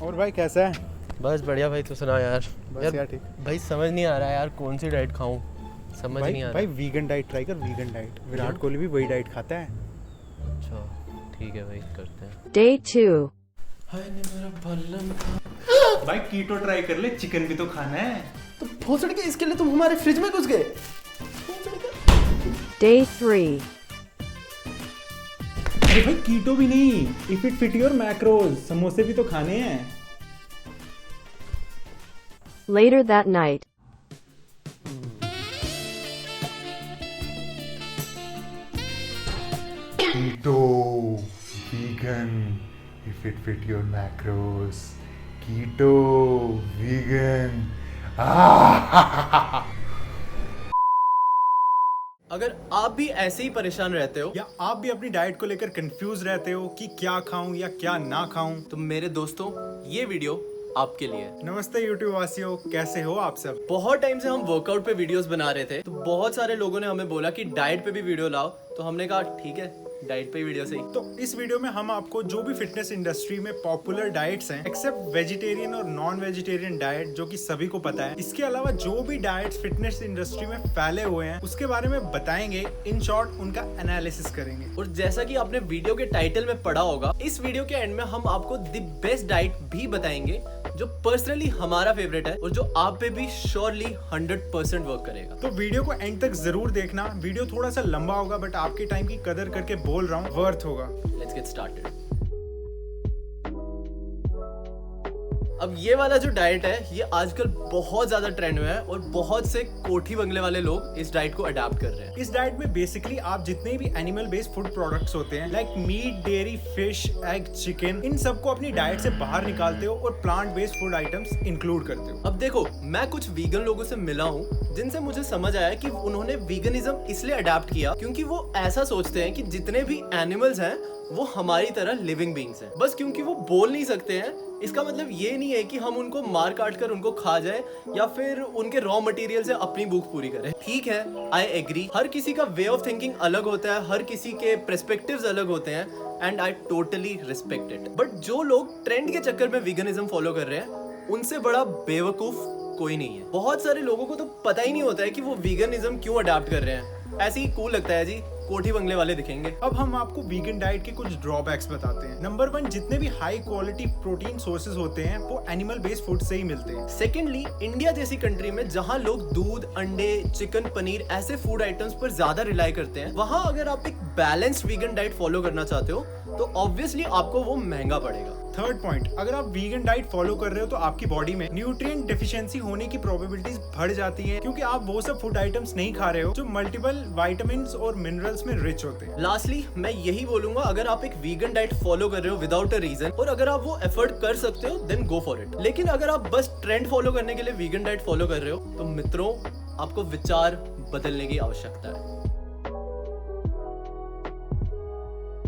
और भाई कैसा है? बस बढ़िया भाई, तू सुना यार। बस यार ठीक। भाई समझ नहीं आ रहा यार कौन सी डाइट खाऊं, समझ भाई नहीं आ रहा। भाई वीगन डाइट ट्राई कर, वीगन डाइट। विराट कोहली भी वही डाइट खाता है। अच्छा ठीक है भाई, करते हैं। Day 2. हाय ने मेरा बल्लम। भाई कीटो ट्राई कर ले, चिकन भी तो खाना है। तो भोसड़ के इसके लिए तुम हमारे फ्रिज में घुस गए। Day 3. अरे भाई कीटो भी नहीं, if it fit your macros, समोसे भी तो खाने हैं। Later that night. Keto, vegan, if it fit your macros. Keto, vegan. अगर आप भी ऐसे ही परेशान रहते हो या आप भी अपनी डाइट को लेकर कंफ्यूज रहते हो कि क्या खाऊं या क्या ना खाऊं, तो मेरे दोस्तों ये वीडियो आपके लिए है। नमस्ते यूट्यूब वासियों, कैसे हो आप सब? बहुत टाइम से हम वर्कआउट पे वीडियोस बना रहे थे, तो बहुत सारे लोगों ने हमें बोला कि डाइट पे भी वीडियो लाओ, तो हमने कहा ठीक है डाइट पे वीडियो सही। तो इस वीडियो में हम आपको जो भी फिटनेस इंडस्ट्री में पॉपुलर डाइट्स हैं, एक्सेप्ट वेजिटेरियन और नॉन वेजिटेरियन डाइट जो कि सभी को पता है, इसके अलावा जो भी डाइट्स फिटनेस इंडस्ट्री में फैले हुए हैं उसके बारे में बताएंगे। इन शॉर्ट उनका एनालिसिस करेंगे। और जैसा कि आपने वीडियो के टाइटल में पढ़ा होगा, इस वीडियो के एंड में हम आपको द बेस्ट डाइट भी बताएंगे जो पर्सनली हमारा फेवरेट है और जो आप पे भी श्योरली 100% वर्क करेगा। तो वीडियो को एंड तक जरूर देखना। वीडियो थोड़ा सा लंबा होगा बट आपके टाइम की कदर करके बोल रहा हूँ, वर्थ होगा। Let's get started. अब ये वाला जो डाइट है ये आजकल बहुत ज्यादा ट्रेंड में है और बहुत से कोठी बंगले वाले लोग इस डाइट को अडॉप्ट कर रहे हैं। इस डाइट में बेसिकली आप जितने भी एनिमल बेस्ड फूड प्रोडक्ट्स होते हैं like meat, dairy, fish, egg, chicken, इन सबको अपनी डाइट से बाहर निकालते हो और plant based food items include करते हो। अब देखो, मैं कुछ वीगन लोगों से मिला हूँ जिनसे मुझे समझ आया कि उन्होंने वीगनिज्म इसलिए अडॉप्ट किया क्योंकि वो ऐसा सोचते हैं कि जितने भी एनिमल्स हैं वो हमारी तरह लिविंग बीइंग्स हैं। बस क्योंकि वो बोल नहीं सकते हैं इसका मतलब ये नहीं है कि हम उनको मार काट कर उनको खा जाए या फिर उनके रॉ मटेरियल से अपनी भूख पूरी करें। ठीक है, आई एग्री, हर किसी का वे ऑफ थिंकिंग अलग होता है, हर किसी के पर्सपेक्टिव्स अलग होते हैं and I totally respect it. But जो लोग ट्रेंड के चक्कर में वीगनिज्म फॉलो कर रहे हैं उनसे बड़ा बेवकूफ कोई नहीं है। बहुत सारे लोगों को तो पता ही नहीं होता है कि वो वीगनिज्म क्यों अडॉप्ट कर रहे हैं। ऐसे ही कूल लगता है जी, कोठी बंगले वाले दिखेंगे। अब हम आपको वीगन डाइट के कुछ ड्रॉबैक्स बताते हैं। नंबर 1, जितने भी हाई क्वालिटी प्रोटीन सोर्सेज होते हैं वो एनिमल बेस्ड फूड से ही मिलते हैं। सेकेंडली, इंडिया जैसी कंट्री में जहाँ लोग दूध, अंडे, चिकन, पनीर ऐसे फूड आइटम्स पर ज्यादा रिलाई करते हैं, वहाँ अगर आप एक बैलेंस्ड वीगन डाइट फॉलो करना चाहते हो तो ऑब्वियसली आपको वो महंगा पड़ेगा। थर्ड पॉइंट, अगर आप वीगन डाइट फॉलो कर रहे हो तो आपकी बॉडी में न्यूट्रिएंट डेफिशिएंसी होने की प्रोबेबिलिटीज बढ़ जाती है क्योंकि आप वो सब फूड आइटम्स नहीं खा रहे हो जो मल्टीपल विटामिन्स और मिनरल्स में रिच होते हैं। लास्टली, मैं यही बोलूंगा, अगर आप एक वीगन डाइट फॉलो कर रहे हो विदाउट अ रीजन और अगर आप वो एफर्ट कर सकते हो देन गो फॉर इट। लेकिन अगर आप बस ट्रेंड फॉलो करने के लिए वीगन डाइट फॉलो कर रहे हो तो मित्रों, आपको विचार बदलने की आवश्यकता है।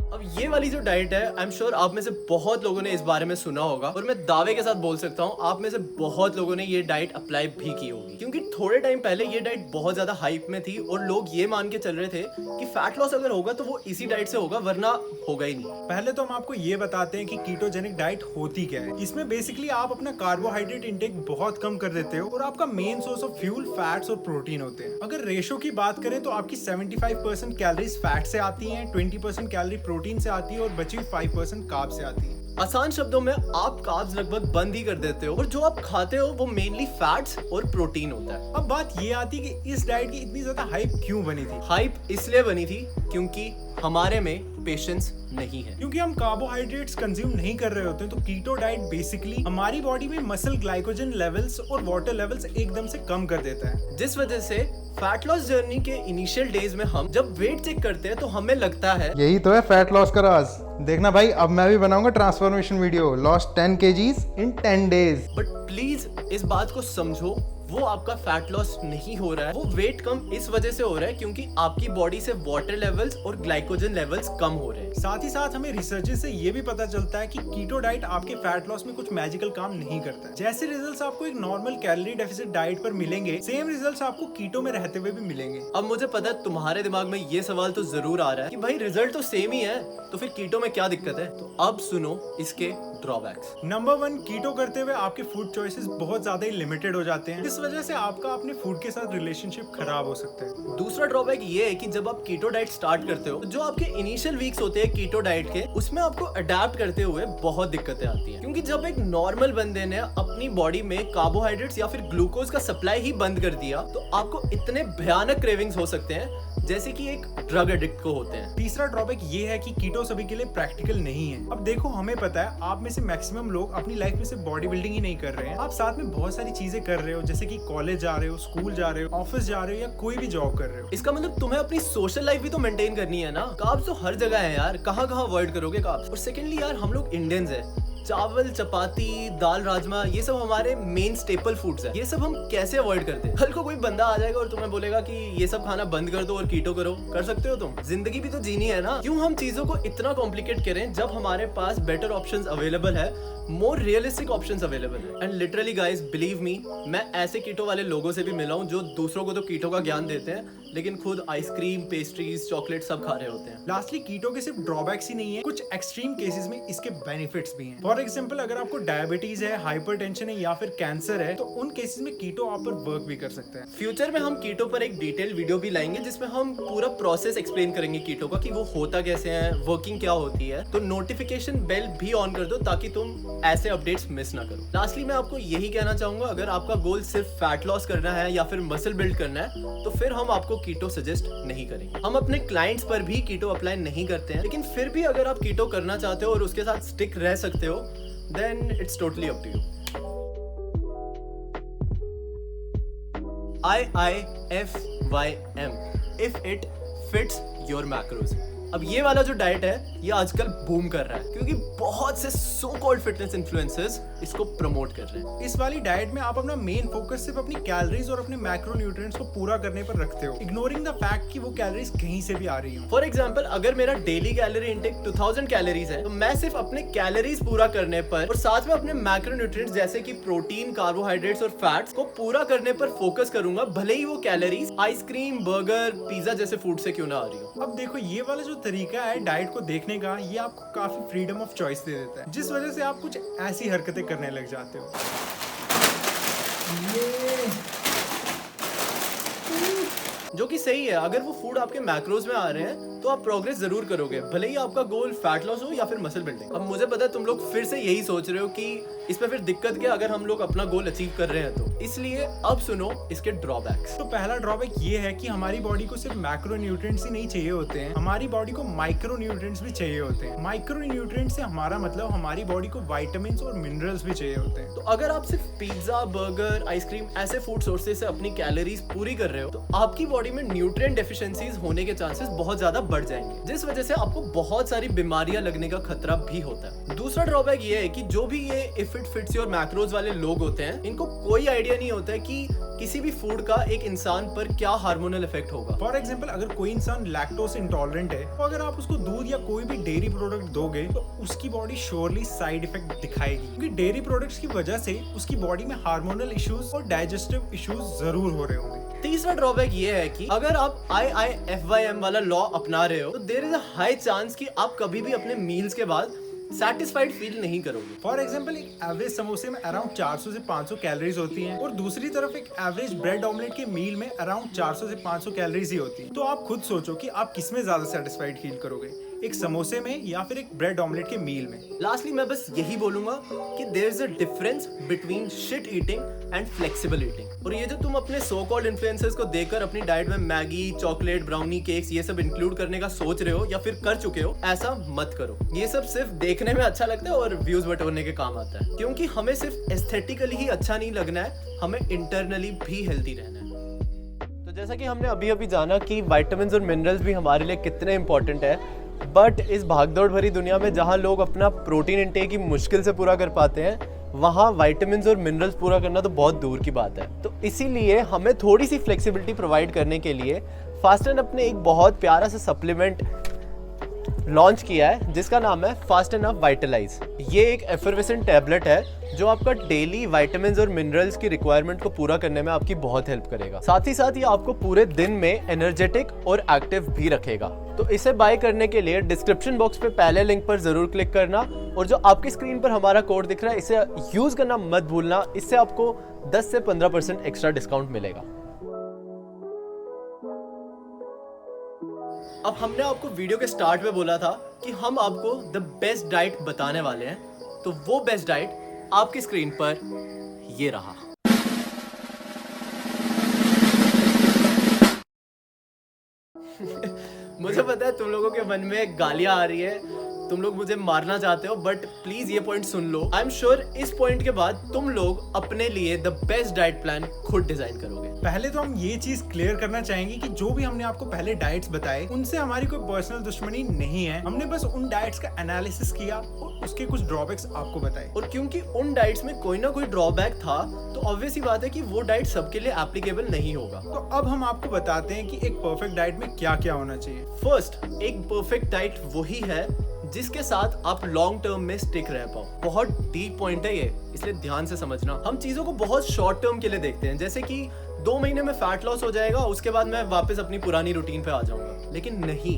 अब ये वाली जो डाइट है, आई एम श्योर आप में से बहुत लोगों ने इस बारे में सुना होगा और मैं दावे के साथ बोल सकता हूँ आप में से बहुत लोगों ने ये डाइट अप्लाई भी की होगी क्योंकि थोड़े टाइम पहले ये डाइट बहुत ज्यादा हाइप में थी और लोग ये मान के चल रहे थे कि फैट लॉस अगर होगा तो वो इसी डाइट से होगा, वरना होगा ही नहीं। पहले तो हम आपको ये बताते हैं कि कीटोजेनिक डाइट होती क्या है। इसमें बेसिकली आप अपना कार्बोहाइड्रेट इंटेक बहुत कम कर देते हो और आपका main source of fuel fats और प्रोटीन होते हैं। अगर रेशो की बात करें तो आपकी 75% कैलोरीज फैट से आती हैं, 20% कैलोरी प्रोटीन से आती है और बची 5% कार्ब से आती है। आसान शब्दों में आप कार्ब्स लगभग बंद ही कर देते हो और जो आप खाते हो वो मेनली फैट्स और प्रोटीन होता है। अब बात ये आती है कि इस डाइट की इतनी ज्यादा हाइप क्यों बनी थी। हाइप इसलिए बनी थी क्योंकि हमारे में पेशेंस नहीं है, क्योंकि हम कार्बोहाइड्रेट्स कंज्यूम नहीं कर रहे होते हैं। तो कीटो डाइट बेसिकली हमारी बॉडी में मसल ग्लाइकोजन लेवल्स और वाटर लेवल्स एकदम से कम कर देता है, जिस वजह से फैट लॉस जर्नी के इनिशियल डेज में हम जब वेट चेक करते हैं तो हमें लगता है यही तो है फैट लॉस का राज। देखना भाई, अब मैं भी बनाऊंगा transformation video, lost 10 kgs in 10 days। But please इस बात को समझो, वो आपका फैट लॉस नहीं हो रहा है, वो वेट कम इस वजह से हो रहा है क्योंकि आपकी बॉडी से वाटर लेवल्स और ग्लाइकोजन लेवल्स कम हो रहे हैं। साथ ही साथ हमें रिसर्चेस से ये भी पता चलता है कि कीटो डाइट आपके फैट लॉस में कुछ मैजिकल काम नहीं करता है। जैसे रिजल्ट्स आपको एक नॉर्मल कैलोरी डेफिसिट डाइट पर मिलेंगे, सेम रिजल्ट्स आपको कीटो में रहते हुए भी मिलेंगे। अब मुझे पता है तुम्हारे दिमाग में ये सवाल तो जरूर आ रहा है कि भाई रिजल्ट तो सेम ही है तो फिर कीटो में क्या दिक्कत है। तो अब सुनो इसके ड्रॉबैक्स। नंबर 1, कीटो करते हुए आपके फूड चॉइसेस बहुत ज्यादा ही लिमिटेड हो जाते हैं। इस वजह से आपका अपने फूड के साथ रिलेशनशिप खराब हो सकता है। दूसरा ड्रॉबैक ये है कि जब आप कीटो डाइट स्टार्ट करते हो, तो जो आपके इनिशियल वीक्स होते हैं कीटो डाइट के, उसमें आपको अडेप्ट करते हुए बहुत दिक्कतें आती हैं। क्योंकि जब एक नॉर्मल बंदे ने अपनी बॉडी में कार्बोहाइड्रेट्स या फिर ग्लूकोज का सप्लाई ही बंद कर दिया, तो आपको इतने भयानक क्रेविंग्स हो सकते हैं जैसे कि एक ड्रग एडिक्ट को होते हैं। तीसरा ड्रॉबैक ये है कि कीटो सभी के लिए प्रैक्टिकल नहीं है। अब देखो, हमें पता है आप में से मैक्सिमम लोग अपनी लाइफ में से बॉडी बिल्डिंग ही नहीं कर रहे हैं। आप साथ में बहुत सारी चीजें कर रहे हो, जैसे कि कॉलेज जा रहे हो, स्कूल जा रहे हो, ऑफिस जा रहे हो या कोई भी जॉब कर रहे हो। इसका मतलब तुम्हें अपनी सोशल लाइफ भी तो मेंटेन करनी है ना। कार्ब्स तो हर जगह है यार, कहाँ कहाँ अवॉइड करोगे कार्ब्स। और सेकेंडली यार, हम लोग इंडियंस हैं, चावल, चपाती, दाल, राजमा, ये सब हमारे मेन स्टेपल फूड्स हैं। ये सब हम कैसे अवॉइड करते हैं? कल को कोई बंदा आ जाएगा और तुम्हें बोलेगा कि ये सब खाना बंद कर दो और कीटो करो। कर सकते हो तुम? जिंदगी भी तो जीनी है ना। क्यों हम चीजों को इतना कॉम्प्लिकेट करें जब हमारे पास बेटर ऑप्शंस अवेलेबल है, मोर रियलिस्टिक ऑप्शंस अवेलेबल है। And literally guys, believe me, मैं ऐसे कीटो वाले लोगों से भी मिला हूं जो दूसरों को तो कीटो का ज्ञान देते हैं, लेकिन खुद आइसक्रीम, पेस्ट्रीज, चॉकलेट सब खा रहे होते हैं। लास्टली, कीटो के सिर्फ ड्रॉबैक्स ही नहीं है, कुछ एक्सट्रीम केसेस में इसके बेनिफिट्स भी हैं। फॉर एग्जांपल, अगर आपको डायबिटीज है, हाइपरटेंशन है या फिर कैंसर है, तो उन केसेस में कीटो आप पर वर्क भी कर सकता है। फ्यूचर में हम कीटो पर एक डिटेल वीडियो भी लाएंगे जिसमें हम पूरा प्रोसेस एक्सप्लेन करेंगे कीटो का, कि वो होता कैसे है, वर्किंग क्या होती है। तो नोटिफिकेशन बेल भी ऑन कर दो ताकि तुम ऐसे अपडेट्स मिस ना करो। लास्टली मैं आपको यही कहना चाहूंगा, अगर आपका गोल सिर्फ फैट लॉस करना है या फिर मसल बिल्ड करना है, तो फिर हम आपको कीटो सजेस्ट नहीं करेंगे। हम अपने क्लाइंट्स पर भी कीटो अप्लाई नहीं करते हैं, लेकिन फिर भी अगर आप कीटो करना चाहते हो और उसके साथ स्टिक रह सकते हो, then it's totally up to you. IIFYM, if it fits your macros. अब ये वाला जो डाइट है ये आजकल बूम कर रहा है क्योंकि बहुत से सो कॉल्ड फिटनेस इन्फ्लुएंसर्स इसको प्रमोट कर रहे हैं। इस वाली डाइट में आप अपना मेन फोकस सिर्फ अपनी कैलोरीज और अपने मैक्रोन्यूट्रिएंट्स को पूरा करने पर रखते हो, इग्नोरिंग द फैक्ट कि वो कैलोरीज कहीं से भी आ रही हो। फॉर एग्जांपल, अगर मेरा डेली कैलोरी इंटेक 2000 कैलोरीज है, तो मैं सिर्फ अपने कैलोरीज पूरा करने पर और साथ में अपने मैक्रोन्यूट्रिएंट्स जैसे कि प्रोटीन, कार्बोहाइड्रेट्स और फैट्स को पूरा करने पर फोकस करूंगा, भले ही वो कैलोरीज आइसक्रीम, बर्गर, पिज्जा जैसे फूड से क्यों ना आ रही हो। अब देखो, ये वाला जो तरीका है डाइट को देखने का, ये आपको काफी फ्रीडम ऑफ चॉइस दे देता है, जिस वजह से आप कुछ ऐसी हरकतें करने लग जाते हो। जो कि सही है। अगर वो फूड आपके मैक्रोज में आ रहे हैं तो आप प्रोग्रेस जरूर करोगे, भले ही आपका गोल फैट लॉस हो या फिर मसल बिल्डिंग। अब मुझे पता है तुम लोग फिर से यही सोच रहे हो कि इसमें फिर दिक्कत क्या अगर हम लोग अपना गोल अचीव कर रहे हैं तो। इसलिए अब सुनो इसके ड्रॉबैक्स। तो पहला ड्रॉबैक ये है कि हमारी बॉडी को सिर्फ मैक्रोन्यूट्रिएंट्स ही नहीं चाहिए होते हैं, हमारी बॉडी को माइक्रोन्यूट्रिएंट्स भी चाहिए होते हैं। माइक्रोन्यूट्रिएंट्स से हमारा मतलब हमारी बॉडी को विटामिन्स और मिनरल्स भी चाहिए होते हैं। तो अगर आप सिर्फ पिज्जा, बर्गर, आइसक्रीम ऐसे फूड सोर्सेज से अपनी कैलोरीज पूरी कर रहे हो, तो आपकी बॉडी में न्यूट्रिएंट डेफिशिएंसीज होने के चांसेस बहुत ज्यादा बढ़ जाएंगे, जिस वजह से आपको बहुत सारी बीमारियां लगने का खतरा भी होता है। दूसरा ड्रॉबैक ये है कि जो भी ये if it fits your macros वाले लोग होते हैं, इनको कोई आइडिया नहीं होता है कि किसी भी फूड का एक इंसान पर क्या हार्मोनल इफेक्ट होगा। फॉर एग्जाम्पल, अगर कोई इंसान लैक्टोज इंटॉलरेंट है, तो अगर आप उसको दूध या कोई भी डेयरी प्रोडक्ट दोगे तो उसकी बॉडी श्योरली साइड इफेक्ट दिखाएगी, क्योंकि डेयरी प्रोडक्ट्स की वजह से उसकी बॉडी में हार्मोनल इश्यूज और डाइजेस्टिव इश्यूज जरूर हो रहे होंगे। तीसरा ड्रॉबैक ये है कि अगर आप IIFYM वाला लॉ अपना रहे हो, तो there is a high chance कि आप कभी भी अपने मील्स के बाद सैटिस्फाइड फील नहीं करोगे। फॉर एग्जाम्पल, एक एवरेज समोसे में अराउंड 400 से 500 कैलोरीज होती हैं और दूसरी तरफ एक एवरेज ब्रेड ऑमलेट के मील में अराउंड 400 से 500 कैलोरीज ही होती हैं। तो आप खुद सोचो कि आप किसमें ज्यादा सेटिस्फाइड फील करोगे, एक समोसे में या फिर एक ब्रेड ऑमलेट के मील में। लास्टली मैं बस यही बोलूंगा कि there is a difference between shit eating and flexible eating. और ये जो तुम अपने सो कॉल्ड इन्फ्लुएंसर्स को देखकर अपनी डाइट में मैगी, चॉकलेट, ब्राउनी, केक्स ये सब इंक्लूड करने का सोच रहे हो या फिर कर चुके हो, ऐसा मत करो। ये सब सिर्फ देखने में अच्छा लगता है और व्यूज बटोरने के काम आता है, क्योंकि हमें सिर्फ एस्थेटिकली ही अच्छा नहीं लगना है, हमें इंटरनली भी हेल्दी रहना है। तो जैसा कि हमने अभी अभी जाना कि विटामिन्स और मिनरल्स भी हमारे लिए कितने इंपॉर्टेंट है, बट इस भागदौड़ भरी दुनिया में जहाँ लोग अपना प्रोटीन इंटेक ही मुश्किल से पूरा कर पाते हैं, वहाँ विटामिन्स और मिनरल्स पूरा करना तो बहुत दूर की बात है। तो इसीलिए हमें थोड़ी सी फ्लेक्सिबिलिटी प्रोवाइड करने के लिए फास्टन अपने एक बहुत प्यारा सा सप्लीमेंट लॉन्च किया है जिसका नाम है फास्ट एनफ वाइटलाइज। ये एक एफर्वेसेंट टैबलेट है जो आपका डेली विटामिन्स और मिनरल्स की रिक्वायरमेंट को पूरा करने में आपकी बहुत हेल्प करेगा। साथ ही साथ ये आपको पूरे दिन में एनर्जेटिक और एक्टिव भी रखेगा। तो इसे बाय करने के लिए डिस्क्रिप्शन बॉक्स पे पहले लिंक पर जरूर क्लिक करना और जो आपकी स्क्रीन पर हमारा कोड दिख रहा है इसे यूज करना मत भूलना। इससे आपको 10 से 15% एक्स्ट्रा डिस्काउंट मिलेगा। अब हमने आपको वीडियो के स्टार्ट में बोला था कि हम आपको द बेस्ट डाइट बताने वाले हैं, तो वो बेस्ट डाइट आपकी स्क्रीन पर ये रहा। मुझे पता है तुम लोगों के मन में गालियां आ रही है, तुम लोग मुझे मारना चाहते हो, बट प्लीज ये point soon low. I am sure इस पॉइंट के बाद तुम लोग अपने लिए द बेस्ट डाइट प्लान खुद डिजाइन करोगे। पहले तो हम ये चीज क्लियर करना चाहेंगे कि जो भी हमने आपको पहले डाइट्स बताए उनसे हमारी कोई पर्सनल दुश्मनी नहीं है। हमने बस उन डाइट्स का एनालिसिस किया और उसके कुछ ड्रॉबैक्स आपको बताए। और क्योंकि उन डाइट्स में कोई ना कोई ड्रॉबैक था तो ऑब्वियस ही बात है कि वो डाइट सबके लिए एप्लीकेबल नहीं होगा। तो अब हम आपको बताते हैं कि एक परफेक्ट डाइट में क्या क्या होना चाहिए। फर्स्ट, एक परफेक्ट डाइट वही है जिसके साथ आप लॉन्ग टर्म में स्टिक रह पाओ। बहुत डीप पॉइंट है ये, इसलिए ध्यान से समझना। हम चीजों को बहुत शॉर्ट टर्म के लिए देखते हैं, जैसे कि 2 महीने में फैट लॉस हो जाएगा, उसके बाद मैं वापस अपनी पुरानी रूटीन पे आ जाऊंगा। लेकिन नहीं,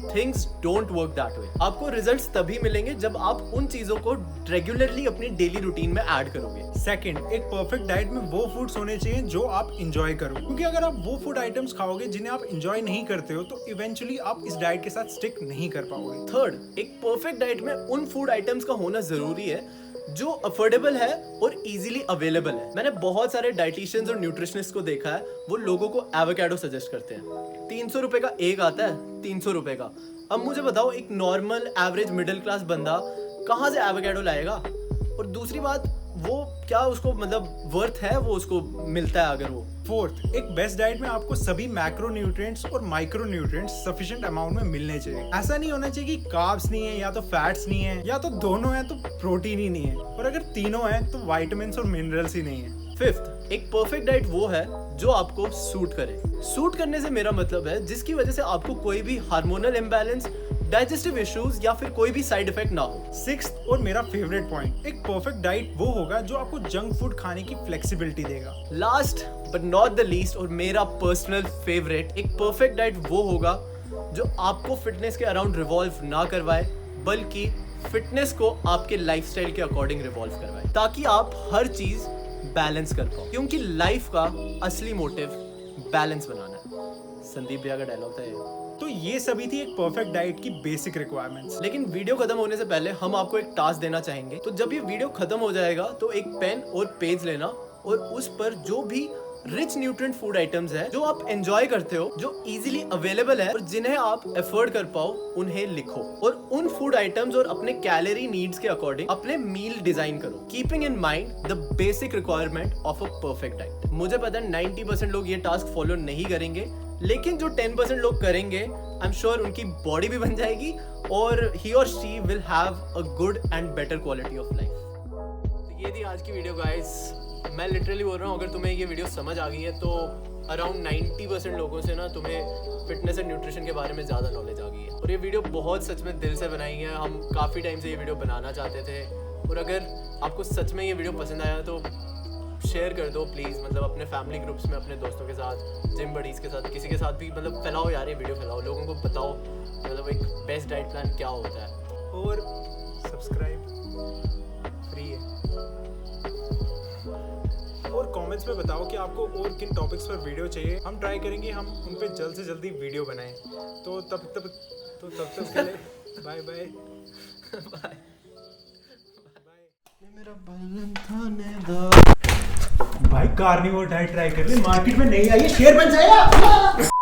things don't work that way. आपको रिजल्ट्स तभी मिलेंगे जब आप उन चीजों को रेगुलरली अपनी डेली रूटीन में ऐड करोगे। सेकंड, एक परफेक्ट डाइट में वो फूड्स होने चाहिए जो आप इंजॉय करो, क्योंकि अगर आप वो फूड आइटम्स खाओगे जिन्हें आप इंजॉय नहीं करते हो तो इवेंचुअली आप इस डाइट के साथ स्टिक नहीं कर पाओगे। थर्ड, एक परफेक्ट डाइट में उन फूड आइटम्स का होना जरूरी है जो अफोर्डेबल है और इजीली अवेलेबल है। मैंने बहुत सारे डाइटिशियंस और न्यूट्रिशनिस्ट को देखा है, वो लोगों को एवोकाडो सजेस्ट करते हैं। 300 रुपए का एक आता है, 300 रुपए का। अब मुझे बताओ, एक नॉर्मल एवरेज मिडिल क्लास बंदा कहाँ से एवोकाडो लाएगा? और दूसरी बात, वो क्या उसको मतलब वर्थ है वो उसको मिलता है अगर वो। फोर्थ, एक बेस्ट डाइट में आपको सभी मैक्रो न्यूट्रिएंट्स और माइक्रो न्यूट्रिएंट्स सफिशिएंट अमाउंट में मिलने चाहिए। ऐसा नहीं होना चाहिए कि कार्ब्स नहीं है या तो फैट्स नहीं है या तो दोनों है तो प्रोटीन ही नहीं है, और अगर तीनों है तो विटामिन्स और मिनरल्स ही नहीं है। फिफ्थ, एक परफेक्ट डाइट वो है जो आपको सूट करे। सूट करने से मेरा मतलब है जिसकी वजह से आपको कोई भी हार्मोनल इम्बैलेंस, डाइजेस्टिव इश्यूज या फिर कोई भी साइड इफेक्ट ना हो। सिक्स्थ और मेरा फेवरेट पॉइंट, एक परफेक्ट डाइट वो होगा जो आपको जंक फूड खाने की फ्लेक्सिबिलिटी देगा। Last but not the least और मेरा पर्सनल फेवरेट, एक परफेक्ट डाइट वो होगा जो आपको फिटनेस के अराउंड रिवॉल्व ना करवाए बल्कि फिटनेस को आपके लाइफस्टाइल के अकॉर्डिंग रिवॉल्व करवाए, ताकि आप हर चीज बैलेंस कर पाओ। क्योंकि लाइफ का असली मोटिव बैलेंस बनाना है। संदीप भैया का डायलॉग था ये। तो ये सभी थी एक परफेक्ट डाइट की बेसिक रिक्वायरमेंट्स। लेकिन वीडियो खत्म होने से पहले हम आपको एक टास्क देना चाहेंगे। तो जब ये वीडियो खत्म हो जाएगा तो एक पेन और पेज लेना और उस पर जो भी रिच न्यूट्रिएंट फूड आइटम्स है जो आप एंजॉय करते हो, जो इजीली अवेलेबल है और जिन्हें आप अफोर्ड कर पाओ, उन्हें लिखो और उन फूड आइटम्स और अपने कैलोरी नीड्स के अकॉर्डिंग अपने मील डिजाइन करो, keeping in mind the basic requirement of a perfect diet. मुझे पता है 90% लोग ये टास्क फॉलो नहीं करेंगे, लेकिन जो 10% लोग करेंगे, आई एम श्योर उनकी बॉडी भी बन जाएगी और ही और she will have a good and better quality of life. तो ये थी आज की वीडियो गाइस। मैं लिटरली बोल रहा हूँ, अगर तुम्हें ये वीडियो समझ आ गई है तो अराउंड 90% लोगों से ना तुम्हें फिटनेस एंड न्यूट्रिशन के बारे में ज़्यादा नॉलेज आ गई है। और ये वीडियो बहुत सच में दिल से बनाई है। हम काफ़ी टाइम से ये वीडियो बनाना चाहते थे, और अगर आपको सच में ये वीडियो पसंद आया तो शेयर कर दो प्लीज़। मतलब अपने फैमिली ग्रुप्स में, अपने दोस्तों के साथ, जिम बडीज़ के साथ, किसी के साथ भी मतलब फैलाओ यार, ये वीडियो फैलाओ, लोगों को बताओ मतलब एक बेस्ट डाइट प्लान क्या होता है। और सब्सक्राइब फ्री है, और कमेंट्स में बताओ कि आपको और किन टॉपिक्स पर वीडियो चाहिए। हम ट्राई करेंगे हम उन पे जल्द से जल्दी वीडियो बनाएं। तो तब तक के लिए बाय बाय बाय। मेरा बल्लन थानेदार भाई कार्निवोर डाइट ट्राई कर ले, मार्केट में नहीं आई है, शेर बन जाएगा।